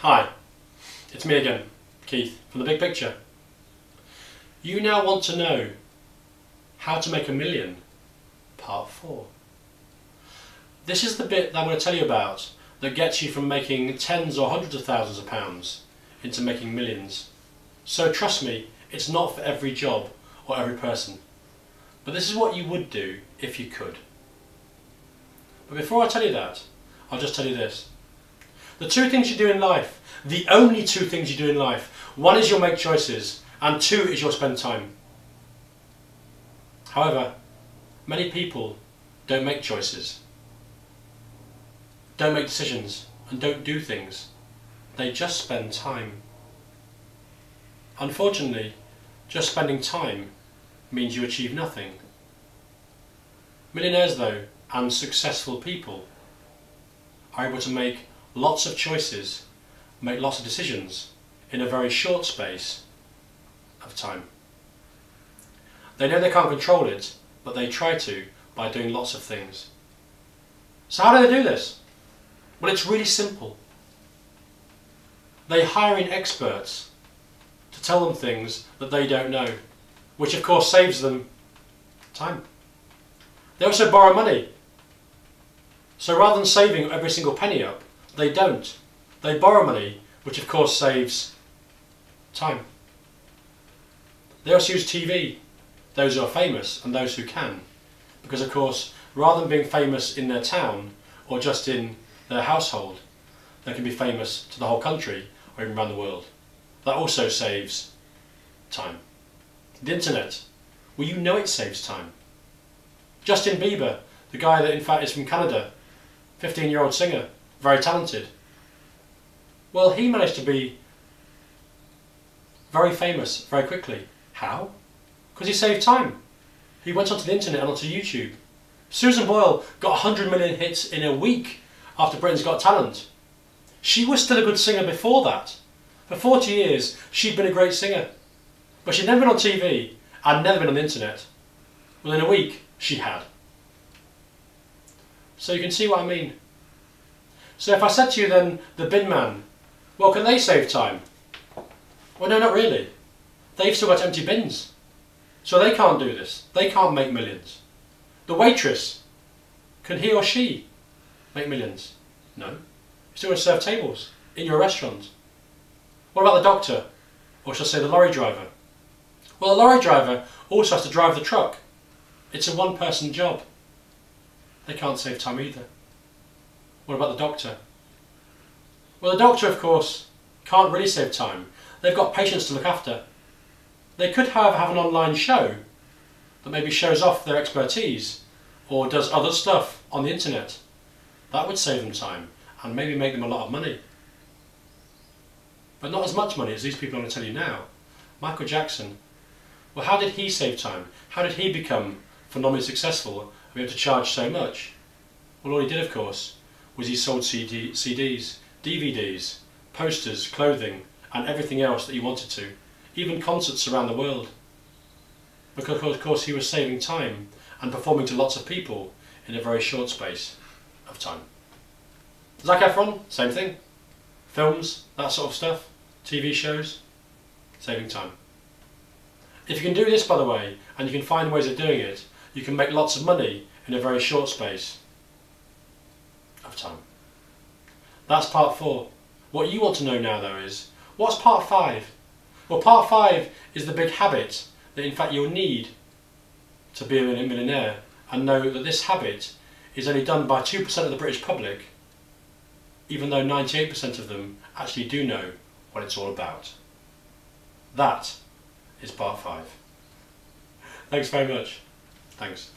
Hi, it's me again, Keith, from The Big Picture. You now want to know how to make $1 million, part 4. This is the bit that I'm going to tell you about that gets you from making tens or hundreds of thousands of pounds into making millions. So trust me, it's not for every job or every person. But this is what you would do if you could. But before I tell you that, I'll just tell you this. The two things you do in life, the only two things you do in life, one is you'll make choices and two is you'll spend time. However, many people don't make choices, don't make decisions and don't do things. They just spend time. Unfortunately, just spending time means you achieve nothing. Millionaires though, and successful people, are able to make lots of choices, make lots of decisions in a very short space of time. They know they can't control it, but they try to by doing lots of things. So how do they do this? Well, it's really simple. They hire in experts to tell them things that they don't know, which of course saves them time. They also borrow money. So rather than saving every single penny up, they don't. They borrow money, which of course saves time. They also use TV, those who are famous and those who can. Because of course, rather than being famous in their town or just in their household, they can be famous to the whole country or even around the world. That also saves time. The internet, well, you know it saves time. Justin Bieber, the guy that in fact is from Canada, 15-year-old singer, very talented. Well, he managed to be very famous very quickly. How? Because he saved time. He went onto the internet and onto YouTube. Susan Boyle got 100 million hits in a week after Britain's Got Talent. She was still a good singer before that. For 40 years, she'd been a great singer. But she'd never been on TV and never been on the internet. Within a week, she had. So you can see what I mean. So if I said to you then, the bin man, well, can they save time? Well, no, not really. They've still got empty bins. So they can't do this. They can't make millions. The waitress, can he or she make millions? No. You still got to serve tables in your restaurant. What about the doctor? Or shall I say the lorry driver? Well, the lorry driver also has to drive the truck. It's a one-person job. They can't save time either. What about the doctor? Well, the doctor, of course, can't really save time. They've got patients to look after. They could, however, have an online show that maybe shows off their expertise or does other stuff on the internet. That would save them time and maybe make them a lot of money. But not as much money as these people I'm going to tell you now. Michael Jackson. Well, how did he save time? How did he become phenomenally successful and be able to charge so much? Well, all he did, of course, was he sold CDs, DVDs, posters, clothing and everything else that he wanted to, even concerts around the world. Because of course he was saving time and performing to lots of people in a very short space of time. Zac Efron, same thing. Films, that sort of stuff, TV shows, saving time. If you can do this, by the way, and you can find ways of doing it, you can make lots of money in a very short space of time. That's part 4. What you want to know now though is, what's part 5? Well, part 5 is the big habit that in fact you'll need to be a millionaire, and know that this habit is only done by 2% of the British public, even though 98% of them actually do know what it's all about. That is part 5. Thanks very much. Thanks.